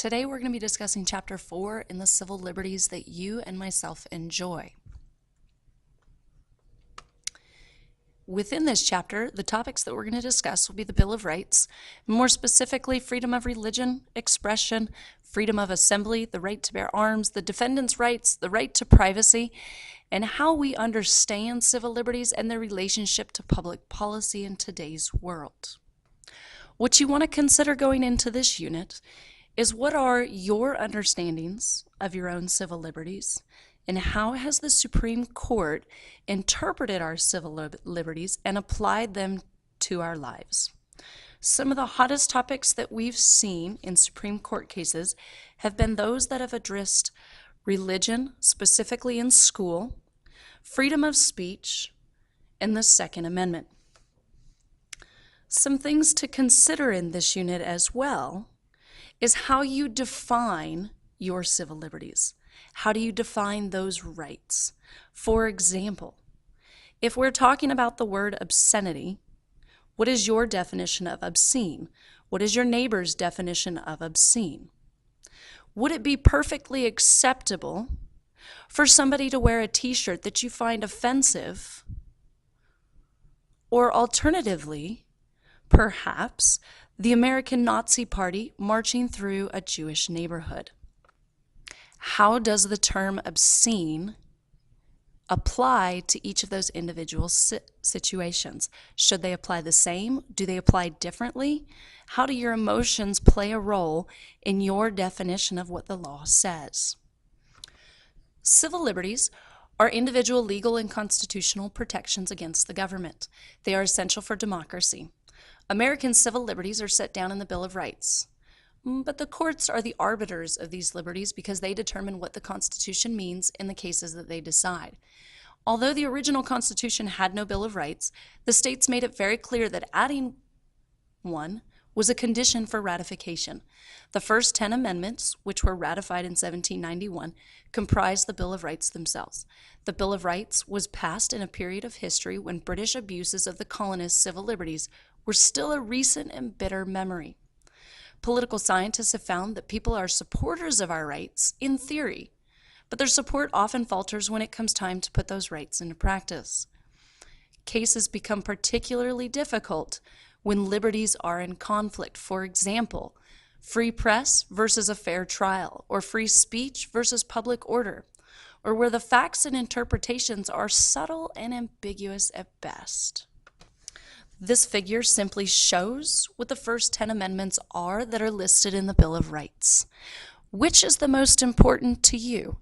Today we're going to be discussing Chapter 4 in the civil liberties that you and myself enjoy. Within this chapter, the topics that we're going to discuss will be the Bill of Rights, more specifically freedom of religion, expression, freedom of assembly, the right to bear arms, the defendant's rights, the right to privacy, and how we understand civil liberties and their relationship to public policy in today's world. What you want to consider going into this unit is what are your understandings of your own civil liberties, and how has the Supreme Court interpreted our civil liberties and applied them to our lives. Some of the hottest topics that we've seen in Supreme Court cases have been those that have addressed religion, specifically in school, freedom of speech, and the Second Amendment. Some things to consider in this unit as well is how you define your civil liberties. How do you define those rights? For example, if we're talking about the word obscenity, what is your definition of obscene? What is your neighbor's definition of obscene? Would it be perfectly acceptable for somebody to wear a t-shirt that you find offensive? Or alternatively, perhaps the American Nazi Party marching through a Jewish neighborhood? How does the term obscene apply to each of those individual situations? Should they apply the same? Do they apply differently? How do your emotions play a role in your definition of what the law says? Civil liberties are individual legal and constitutional protections against the government. They are essential for democracy. American civil liberties are set down in the Bill of Rights, but the courts are the arbiters of these liberties because they determine what the Constitution means in the cases that they decide. Although the original Constitution had no Bill of Rights, the states made it very clear that adding one was a condition for ratification. The first 10 amendments, which were ratified in 1791, comprised the Bill of Rights themselves. The Bill of Rights was passed in a period of history when British abuses of the colonists' civil liberties were still a recent and bitter memory. Political scientists have found that people are supporters of our rights in theory, but their support often falters when it comes time to put those rights into practice. Cases become particularly difficult when liberties are in conflict. For example, free press versus a fair trial, or free speech versus public order, or where the facts and interpretations are subtle and ambiguous at best. This figure simply shows what the first 10 amendments are that are listed in the Bill of Rights. Which is the most important to you?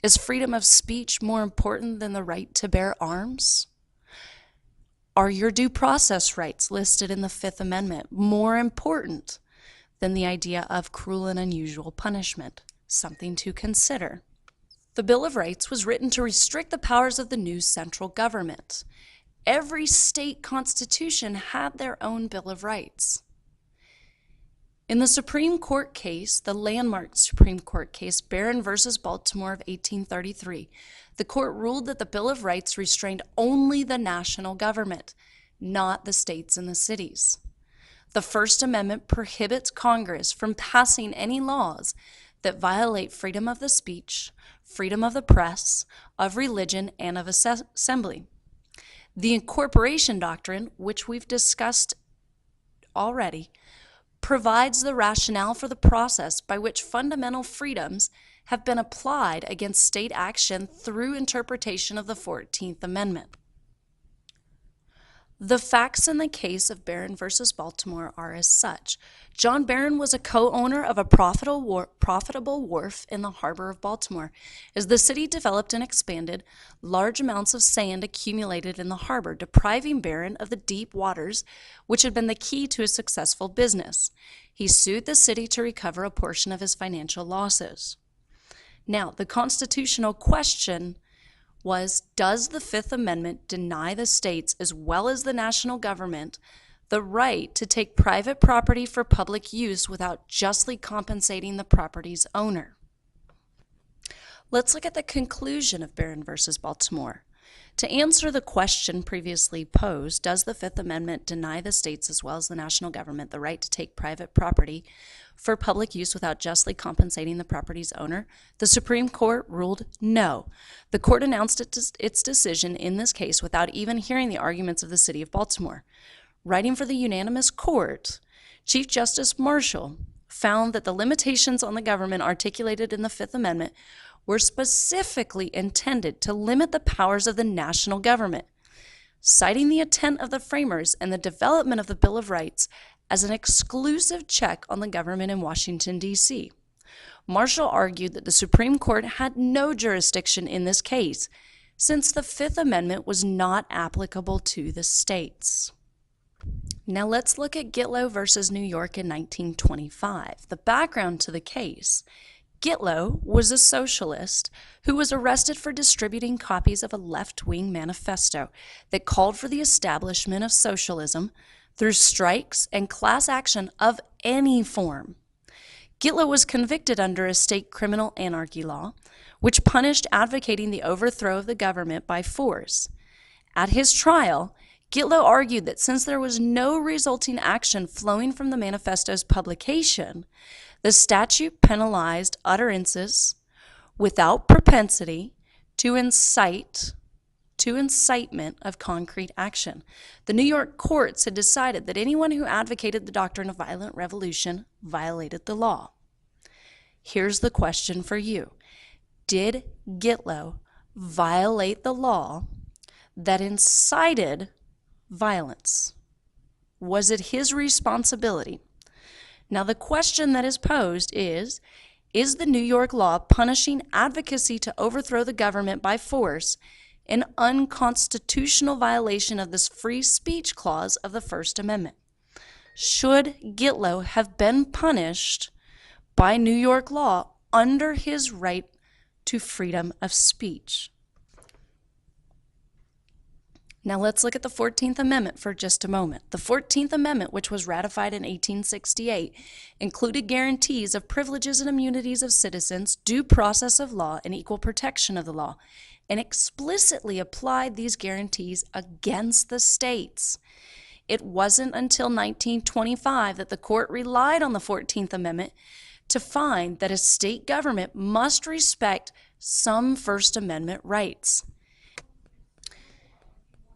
Is freedom of speech more important than the right to bear arms? Are your due process rights listed in the Fifth Amendment more important than the idea of cruel and unusual punishment? Something to consider. The Bill of Rights was written to restrict the powers of the new central government. Every state constitution had their own Bill of Rights. In the Supreme Court case, the landmark Supreme Court case, Barron v. Baltimore of 1833, the court ruled that the Bill of Rights restrained only the national government, not the states and the cities. The First Amendment prohibits Congress from passing any laws that violate freedom of the speech, freedom of the press, of religion, and of assembly. The incorporation doctrine, which we've discussed already, provides the rationale for the process by which fundamental freedoms have been applied against state action through interpretation of the 14th Amendment. The facts in the case of Barron v. Baltimore are as such. John Barron was a co-owner of a profitable wharf in the harbor of Baltimore. As the city developed and expanded, large amounts of sand accumulated in the harbor, depriving Barron of the deep waters, which had been the key to his successful business. He sued the city to recover a portion of his financial losses. Now, the constitutional question was, does the Fifth Amendment deny the states as well as the national government the right to take private property for public use without justly compensating the property's owner? Let's look at the conclusion of Barron v. Baltimore. To answer the question previously posed, does the Fifth Amendment deny the states as well as the national government the right to take private property for public use without justly compensating the property's owner? The Supreme Court ruled no. The court announced its decision in this case without even hearing the arguments of the city of Baltimore. Writing for the unanimous court, Chief Justice Marshall found that the limitations on the government articulated in the Fifth Amendment were specifically intended to limit the powers of the national government, citing the intent of the framers and the development of the Bill of Rights as an exclusive check on the government in Washington, D.C. Marshall argued that the Supreme Court had no jurisdiction in this case, since the Fifth Amendment was not applicable to the states. Now let's look at Gitlow versus New York in 1925. The background to the case: Gitlow was a socialist who was arrested for distributing copies of a left-wing manifesto that called for the establishment of socialism through strikes and class action of any form. Gitlow was convicted under a state criminal anarchy law, which punished advocating the overthrow of the government by force. At his trial, Gitlow argued that since there was no resulting action flowing from the manifesto's publication, the statute penalized utterances without propensity to incitement of concrete action. The New York courts had decided that anyone who advocated the doctrine of violent revolution violated the law. Here's the question for you. Did Gitlow violate the law that incited violence? Was it his responsibility? Now, the question that is posed is the New York law punishing advocacy to overthrow the government by force an unconstitutional violation of this free speech clause of the First Amendment? Should Gitlow have been punished by New York law under his right to freedom of speech? Now let's look at the 14th Amendment for just a moment. The 14th Amendment, which was ratified in 1868, included guarantees of privileges and immunities of citizens, due process of law, and equal protection of the law, and explicitly applied these guarantees against the states. It wasn't until 1925 that the court relied on the 14th Amendment to find that a state government must respect some First Amendment rights.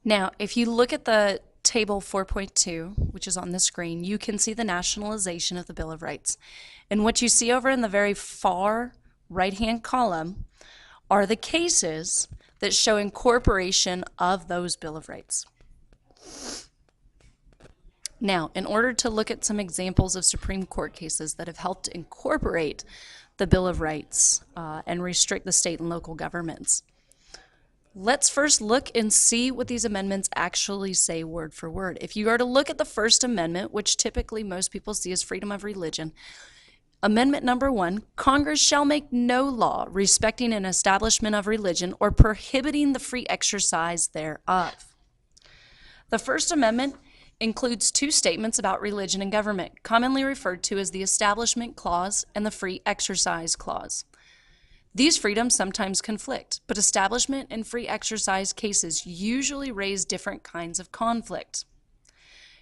Now, if you look at the table 4.2, which is on the screen, you can see the nationalization of the Bill of Rights. And what you see over in the very far right-hand column are the cases that show incorporation of those Bill of Rights. Now, in order to look at some examples of Supreme Court cases that have helped incorporate the Bill of Rights and restrict the state and local governments, let's first look and see what these amendments actually say word for word. If you are to look at the First Amendment, which typically most people see as freedom of religion, Amendment number 1, Congress shall make no law respecting an establishment of religion or prohibiting the free exercise thereof. The First Amendment includes two statements about religion and government, commonly referred to as the Establishment Clause and the Free Exercise Clause. These freedoms sometimes conflict, but establishment and free exercise cases usually raise different kinds of conflict.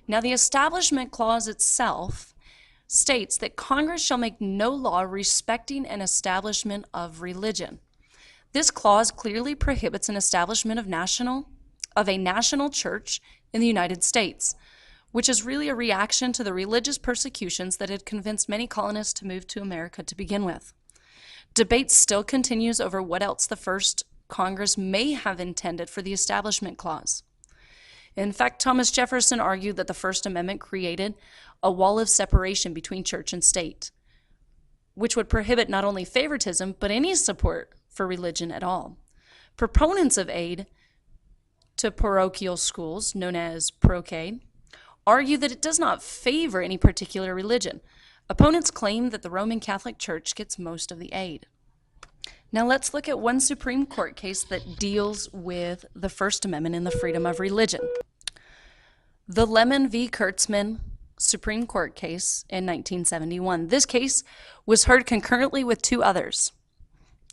Now, the Establishment Clause itself states that Congress shall make no law respecting an establishment of religion. This clause clearly prohibits an establishment of a national church in the United States, which is really a reaction to the religious persecutions that had convinced many colonists to move to America to begin with. Debate still continues over what else the first Congress may have intended for the Establishment Clause. In fact, Thomas Jefferson argued that the First Amendment created a wall of separation between church and state, which would prohibit not only favoritism, but any support for religion at all. Proponents of aid to parochial schools, known as parochiae, argue that it does not favor any particular religion. Opponents claim that the Roman Catholic Church gets most of the aid. Now let's look at one Supreme Court case that deals with the First Amendment and the freedom of religion. The Lemon v. Kurtzman Supreme Court case in 1971. This case was heard concurrently with two others.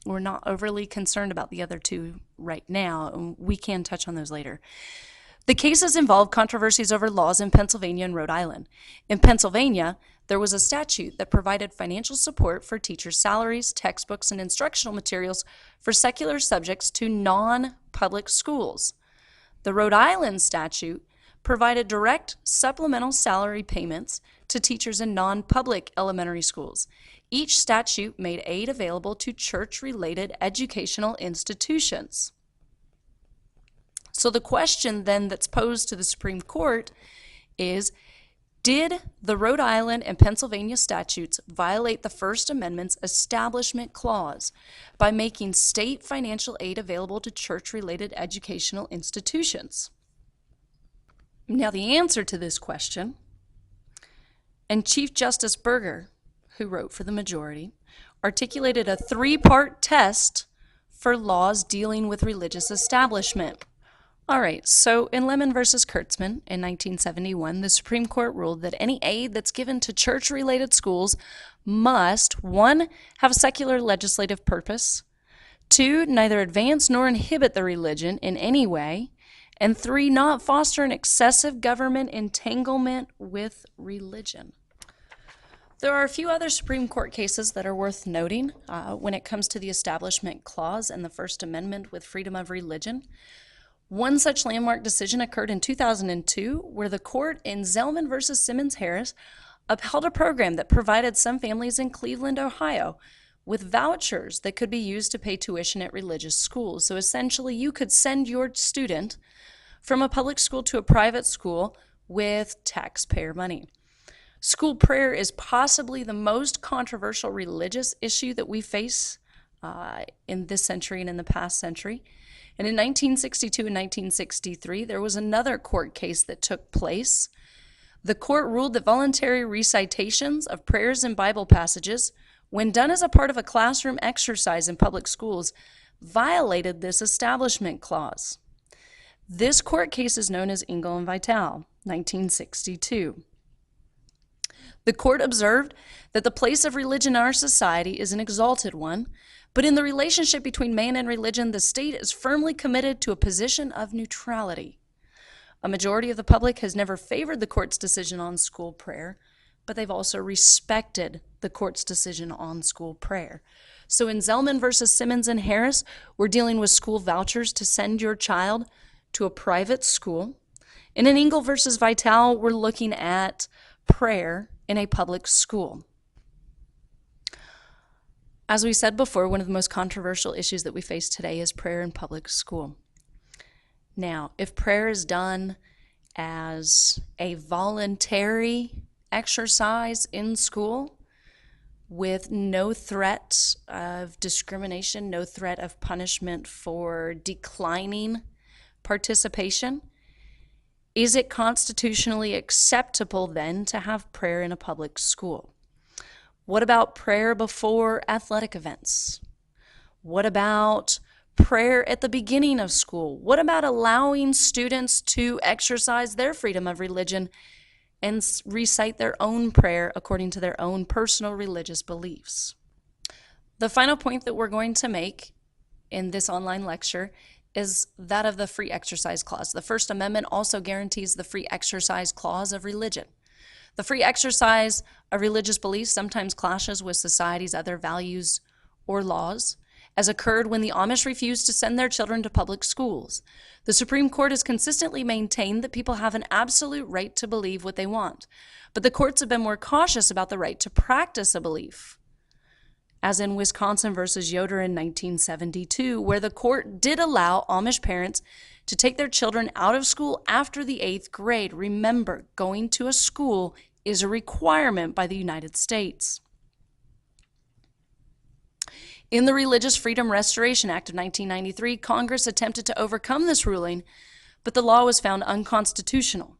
We're not overly concerned about the other two right now, and we can touch on those later. The cases involve controversies over laws in Pennsylvania and Rhode Island. In Pennsylvania, there was a statute that provided financial support for teachers' salaries, textbooks, and instructional materials for secular subjects to non-public schools. The Rhode Island statute provided direct supplemental salary payments to teachers in non-public elementary schools. Each statute made aid available to church-related educational institutions. So the question then that's posed to the Supreme Court is, did the Rhode Island and Pennsylvania statutes violate the First Amendment's Establishment Clause by making state financial aid available to church-related educational institutions? Now, the answer to this question, and Chief Justice Burger, who wrote for the majority, articulated a three-part test for laws dealing with religious establishment. All right, so in Lemon versus Kurtzman in 1971, the Supreme Court ruled that any aid that's given to church-related schools must, 1, have a secular legislative purpose, 2, neither advance nor inhibit the religion in any way, and 3, not foster an excessive government entanglement with religion. There are a few other Supreme Court cases that are worth noting when it comes to the Establishment Clause and the First Amendment with freedom of religion. One such landmark decision occurred in 2002, where the court in Zellman versus Simmons-Harris upheld a program that provided some families in Cleveland, Ohio, with vouchers that could be used to pay tuition at religious schools. So essentially, you could send your student from a public school to a private school with taxpayer money. School prayer is possibly the most controversial religious issue that we face in this century and in the past century. And in 1962 and 1963, there was another court case that took place. The court ruled that voluntary recitations of prayers and Bible passages, when done as a part of a classroom exercise in public schools, violated this Establishment Clause. This court case is known as Engel and Vitale, 1962. The court observed that the place of religion in our society is an exalted one, but in the relationship between man and religion, the state is firmly committed to a position of neutrality. A majority of the public has never favored the court's decision on school prayer, but they've also respected the court's decision on school prayer. So in Zellman versus Simmons and Harris, we're dealing with school vouchers to send your child to a private school. And in Engel versus Vitale, we're looking at prayer in a public school. As we said before, one of the most controversial issues that we face today is prayer in public school. Now, if prayer is done as a voluntary exercise in school with no threat of discrimination, no threat of punishment for declining participation, is it constitutionally acceptable then to have prayer in a public school? What about prayer before athletic events? What about prayer at the beginning of school? What about allowing students to exercise their freedom of religion and recite their own prayer according to their own personal religious beliefs? The final point that we're going to make in this online lecture is that of the Free Exercise Clause. The First Amendment also guarantees the free exercise clause of religion. The free exercise of religious beliefs sometimes clashes with society's other values or laws, as occurred when the Amish refused to send their children to public schools. The Supreme Court has consistently maintained that people have an absolute right to believe what they want, but the courts have been more cautious about the right to practice a belief, as in Wisconsin versus Yoder in 1972, where the court did allow Amish parents to take their children out of school after the 8th grade. Remember, going to a school is a requirement by the United States. In the Religious Freedom Restoration Act of 1993, Congress attempted to overcome this ruling, but the law was found unconstitutional.